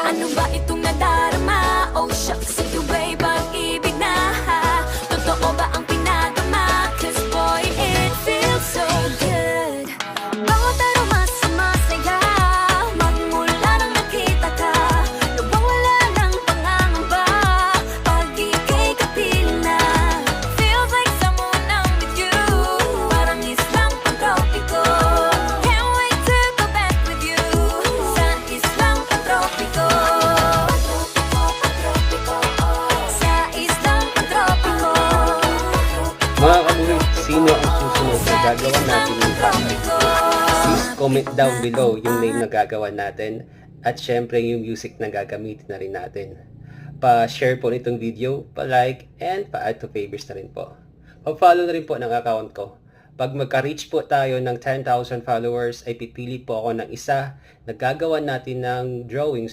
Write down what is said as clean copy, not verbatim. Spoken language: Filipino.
Ano ba itong nadarama? Oh shucks, ito ba'y pag-ibig na? Totoo ba ang pinagama? Cause boy, it feels so good. Bawat aroma sumasaya, magmula nang nakita ka. Nawawala ng pangangamba, pag ika'y kapiling na. Feels like someone I'm with you, parang islang pantropiko. Can't wait to go back with you, sa islang pantropiko. Sa islang pantropiko. Mga kabuhay, sino ang susunod na gagawa natin ng prank? Please comment down below yung name na gagawa natin at syempre yung music na gagamitin na rin natin. Pa-share po nitong video, pa-like, and pa-add to favorites na rin po. Pa-follow na rin po ng account ko. Pag magka-reach po tayo ng 10,000 followers, ay pipili po ako ng isa na gagawa natin ng drawings